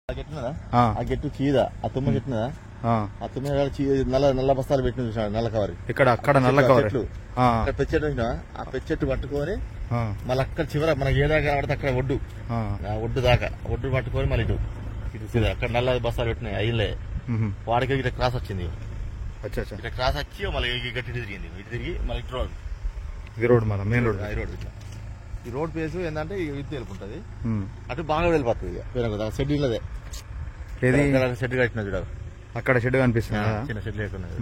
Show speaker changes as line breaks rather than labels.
ఆ గెట్టు చీద ఆ తుమ్మ చెట్టునదా ఆ తుమ్మ నల్ల బస్తాలు పెట్టిన చూసాడు నల్ల కవర్ ఇక్కడ అక్కడ నల్ల కవర్ పెచ్చెట్టు చూసినా ఆ పెచ్చెట్టు పట్టుకొని మళ్ళీ అక్కడ చివర మనకి ఏ దాకా కనబడితే అక్కడ ఒడ్డు ఒడ్డు దాకా ఒడ్డు పట్టుకొని మళ్ళీ ఇటు అక్కడ నల్ల బస్తాలు పెట్టినాయి అయ్యలే వాడికి ఇట్లా క్రాస్ వచ్చింది ఇట్లా క్రాస్ వచ్చి మళ్ళీ గట్టి తిరిగింది ఇటు తిరిగి మళ్ళీ ఇటు రోడ్
ఇది రోడ్ మన మెయిన్ రోడ్
ఈ రోడ్ ఇట్లా ఈ రోడ్ ప్లేస్ ఏంటంటే ఇది వెళ్ళిపోతుంది అటు బాగా వెళ్ళిపోతుంది ఇక షెడ్ ఇల్లదే షెడ్ కట్టిన చూడ
అక్కడ షెడ్ కనిపిస్తుంది
చిన్న షెడ్ లేకున్నది